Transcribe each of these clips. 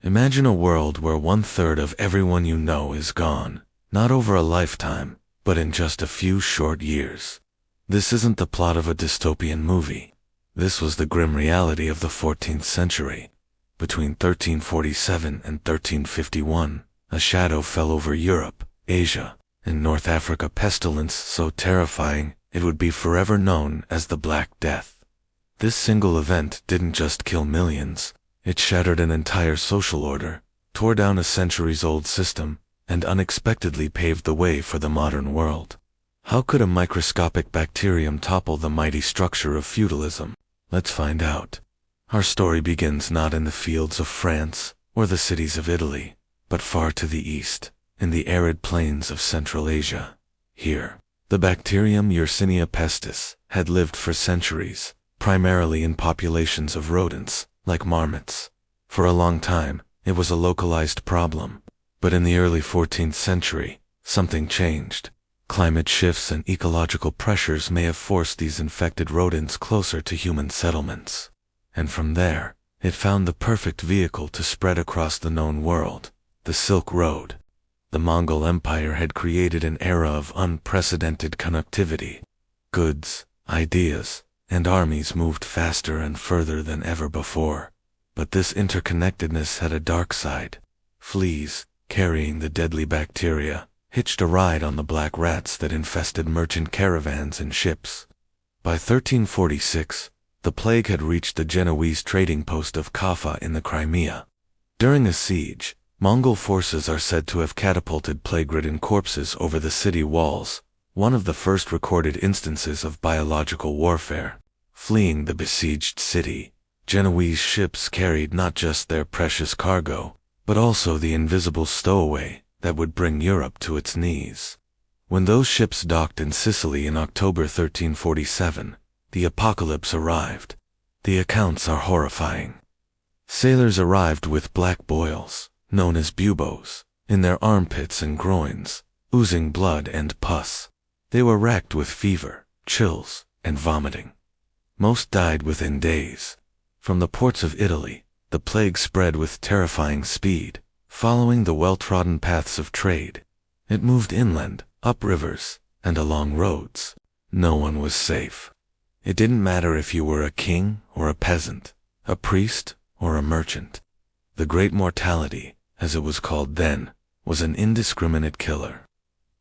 Imagine a world where 1/3 of everyone you know is gone, not over a lifetime, but in just a few short years. This isn't the plot of a dystopian movie. This was the grim reality of the 14th century. Between 1347 and 1351, a shadow fell over Europe, Asia, and North Africa, pestilence so terrifying it would be forever known as the Black Death. This single event didn't just kill millions, it shattered an entire social order, tore down a centuries-old system, and unexpectedly paved the way for the modern world. How could a microscopic bacterium topple the mighty structure of feudalism? Let's find out. Our story begins not in the fields of France or the cities of Italy, but far to the east, in the arid plains of Central Asia. Here, the bacterium Yersinia pestis had lived for centuries, primarily in populations of rodents, like marmots. For a long time, it was a localized problem, but in the early 14th century, something changed. Climate shifts and ecological pressures may have forced these infected rodents closer to human settlements. And from there, it found the perfect vehicle to spread across the known world, the Silk Road. The Mongol Empire had created an era of unprecedented connectivity. Goods, ideas, and armies moved faster and further than ever before. But this interconnectedness had a dark side. Fleas, carrying the deadly bacteria, hitched a ride on the black rats that infested merchant caravans and ships. By 1346, the plague had reached the Genoese trading post of Kaffa in the Crimea. During a siege, Mongol forces are said to have catapulted plague-ridden corpses over the city walls, one of the first recorded instances of biological warfare. Fleeing the besieged city, Genoese ships carried not just their precious cargo, but also the invisible stowaway that would bring Europe to its knees. When those ships docked in Sicily in October 1347, the apocalypse arrived. The accounts are horrifying. Sailors arrived with black boils, known as buboes, in their armpits and groins, oozing blood and pus. They were racked with fever, chills, and vomiting. Most died within days. From the ports of Italy, the plague spread with terrifying speed, following the well-trodden paths of trade. It moved inland, up rivers, and along roads. No one was safe. It didn't matter if you were a king or a peasant, a priest or a merchant. The Great Mortality, as it was called then, was an indiscriminate killer.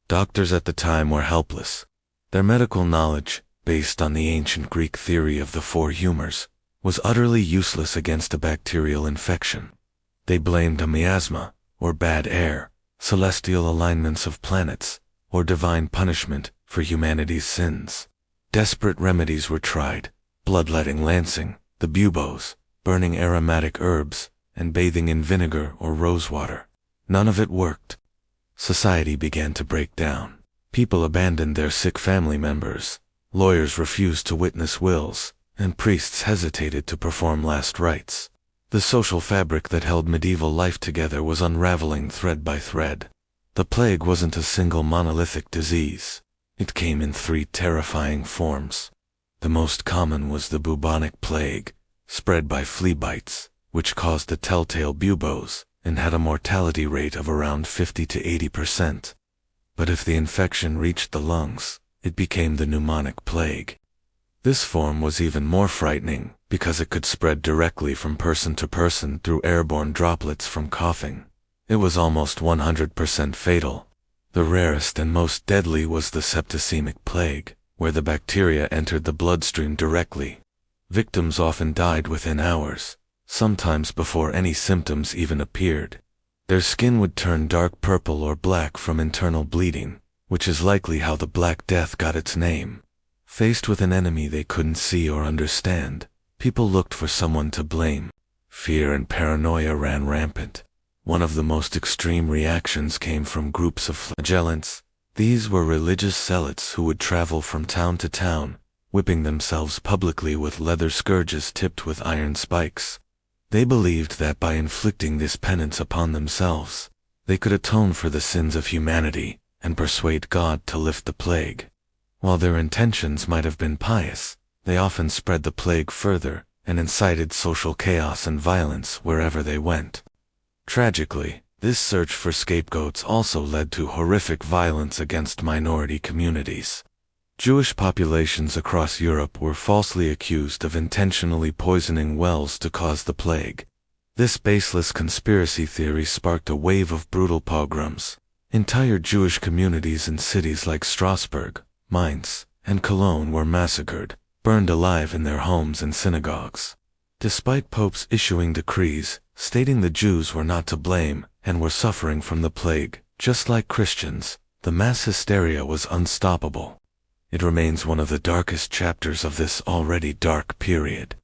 Doctors at the time were helpless. Their medical knowledge, based on the ancient Greek theory of the four humors, was utterly useless against a bacterial infection. They blamed a miasma, or bad air, celestial alignments of planets, or divine punishment for humanity's sins. Desperate remedies were tried: bloodletting, lancing, the buboes, burning aromatic herbs, and bathing in vinegar or rosewater. None of it worked. Society began to break down. People abandoned their sick family members. Lawyers refused to witness wills, and priests hesitated to perform last rites. The social fabric that held medieval life together was unraveling thread by thread. The plague wasn't a single monolithic disease. It came in 3 terrifying forms. The most common was the bubonic plague, spread by flea bites, which caused the telltale buboes, and had a mortality rate of around 50 to 80%. But if the infection reached the lungs, it became the pneumonic plague. This form was even more frightening because it could spread directly from person to person through airborne droplets from coughing. It was almost 100% fatal. The rarest and most deadly was the septicemic plague, where the bacteria entered the bloodstream directly. Victims often died within hours, sometimes before any symptoms even appeared. Their skin would turn dark purple or black from internal bleeding, which is likely how the Black Death got its name. Faced with an enemy they couldn't see or understand, people looked for someone to blame. Fear and paranoia ran rampant. One of the most extreme reactions came from groups of flagellants. These were religious zealots who would travel from town to town, whipping themselves publicly with leather scourges tipped with iron spikes. They believed that by inflicting this penance upon themselves, they could atone for the sins of humanity and persuade God to lift the plague. While their intentions might have been pious, they often spread the plague further and incited social chaos and violence wherever they went. Tragically, this search for scapegoats also led to horrific violence against minority communities. Jewish populations across Europe were falsely accused of intentionally poisoning wells to cause the plague. This baseless conspiracy theory sparked a wave of brutal pogroms. Entire Jewish communities in cities like Strasbourg, Mainz, and Cologne were massacred, burned alive in their homes and synagogues. Despite popes issuing decrees, stating the Jews were not to blame and were suffering from the plague, just like Christians, the mass hysteria was unstoppable. It remains one of the darkest chapters of this already dark period.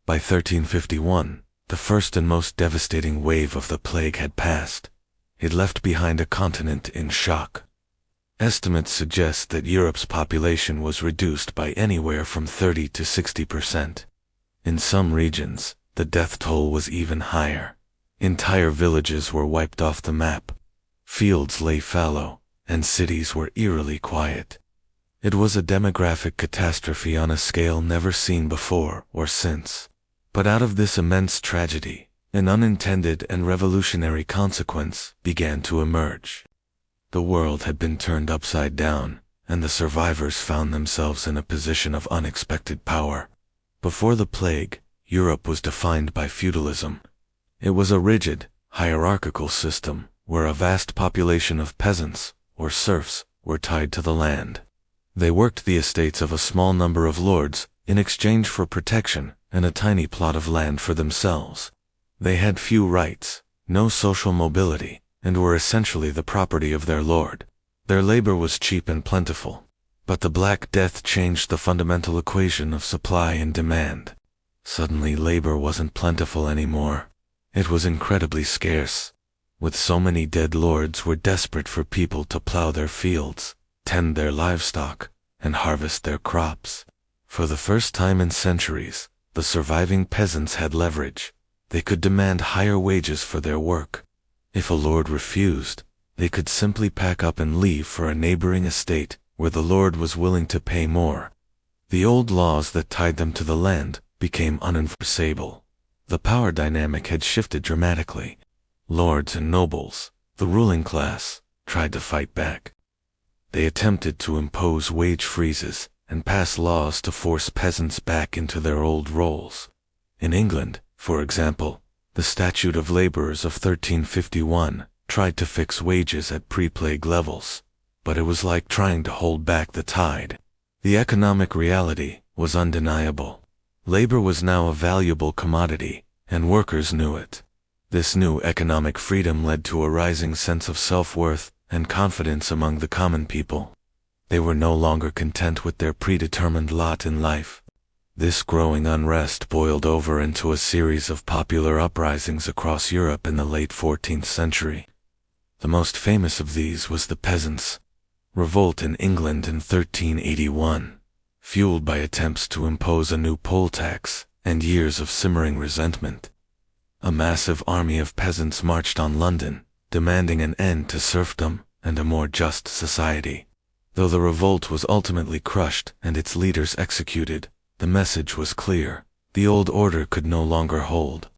By 1351, the first and most devastating wave of the plague had passed. It left behind a continent in shock. Estimates suggest that Europe's population was reduced by anywhere from 30 to 60%. In some regions, the death toll was even higher. Entire villages were wiped off the map. Fields lay fallow, and cities were eerily quiet. It was a demographic catastrophe on a scale never seen before or since. But out of this immense tragedy, an unintended and revolutionary consequence began to emerge. The world had been turned upside down, and the survivors found themselves in a position of unexpected power. Before the plague, Europe was defined by feudalism. It was a rigid, hierarchical system where a vast population of peasants, or serfs, were tied to the land. They worked the estates of a small number of lords in exchange for protection and a tiny plot of land for themselves. They had few rights, no social mobility, and were essentially the property of their lord. Their labor was cheap and plentiful. But the Black Death changed the fundamental equation of supply and demand. Suddenly labor wasn't plentiful anymore. It was incredibly scarce. With so many dead lords were desperate for people to plow their fields, tend their livestock, and harvest their crops. For the first time in centuries, the surviving peasants had leverage. They could demand higher wages for their work. If a lord refused, they could simply pack up and leave for a neighboring estate where the lord was willing to pay more. The old laws that tied them to the land became unenforceable. The power dynamic had shifted dramatically. Lords and nobles, the ruling class, tried to fight back. They attempted to impose wage freezes and pass laws to force peasants back into their old roles. In England, for example, the Statute of Labourers of 1351 tried to fix wages at pre-plague levels, but it was like trying to hold back the tide. The economic reality was undeniable. Labor was now a valuable commodity, and workers knew it. This new economic freedom led to a rising sense of self-worth and confidence among the common people. They were no longer content with their predetermined lot in life. This growing unrest boiled over into a series of popular uprisings across Europe in the late 14th century. The most famous of these was the Peasants' Revolt in England in 1381, fueled by attempts to impose a new poll tax and years of simmering resentment. A massive army of peasants marched on London, demanding an end to serfdom and a more just society. Though the revolt was ultimately crushed and its leaders executed, the message was clear: the old order could no longer hold.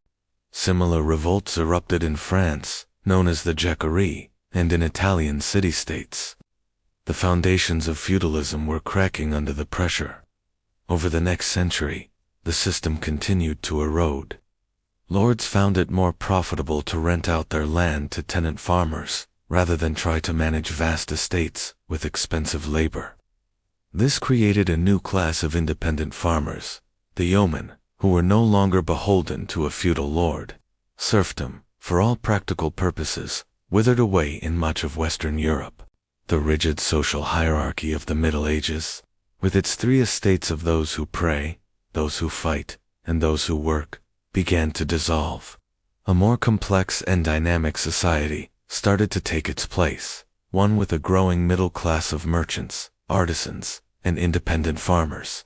Similar revolts erupted in France, known as the Jacquerie, and in Italian city-states. The foundations of feudalism were cracking under the pressure. Over the next century, the system continued to erode. Lords found it more profitable to rent out their land to tenant farmers, rather than try to manage vast estates with expensive labor. This created a new class of independent farmers, the yeomen, who were no longer beholden to a feudal lord. Serfdom, for all practical purposes, withered away in much of Western Europe. The rigid social hierarchy of the Middle Ages, with its three estates of those who pray, those who fight, and those who work, began to dissolve. A more complex and dynamic society started to take its place, one with a growing middle class of merchants, artisans, and independent farmers.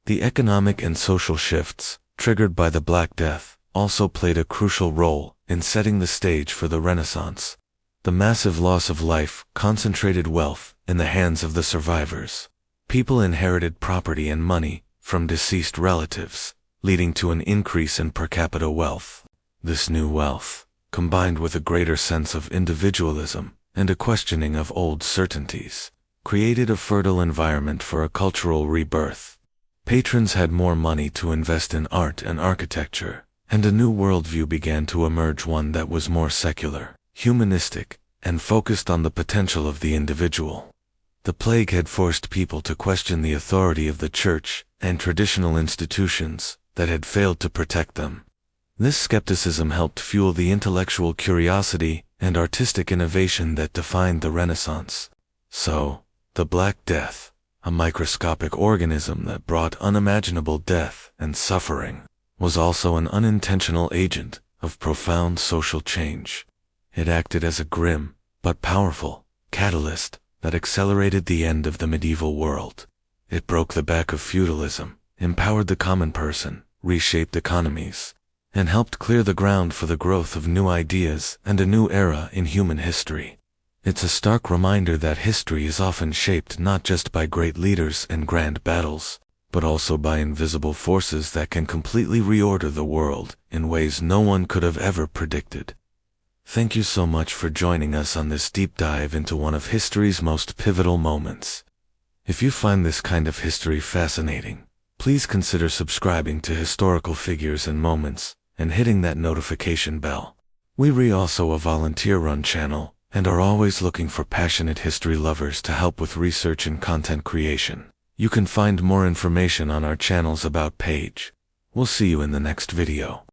The economic and social shifts, triggered by the Black Death, also played a crucial role in setting the stage for the Renaissance. The massive loss of life concentrated wealth in the hands of the survivors. People inherited property and money from deceased relatives, leading to an increase in per capita wealth. This new wealth, combined with a greater sense of individualism and a questioning of old certainties, created a fertile environment for a cultural rebirth. Patrons had more money to invest in art and architecture, and a new worldview began to emerge, one that was more secular, humanistic, and focused on the potential of the individual. The plague had forced people to question the authority of the church and traditional institutions that had failed to protect them. This skepticism helped fuel the intellectual curiosity and artistic innovation that defined the Renaissance. So, the Black Death, a microscopic organism that brought unimaginable death and suffering, was also an unintentional agent of profound social change. It acted as a grim, but powerful, catalyst that accelerated the end of the medieval world. It broke the back of feudalism, empowered the common person, reshaped economies, and helped clear the ground for the growth of new ideas and a new era in human history. It's a stark reminder that history is often shaped not just by great leaders and grand battles, but also by invisible forces that can completely reorder the world in ways no one could have ever predicted. Thank you so much for joining us on this deep dive into one of history's most pivotal moments. If you find this kind of history fascinating, please consider subscribing to Historical Figures and Moments and hitting that notification bell. We're also a volunteer-run channel and are always looking for passionate history lovers to help with research and content creation. You can find more information on our channel's About page. We'll see you in the next video.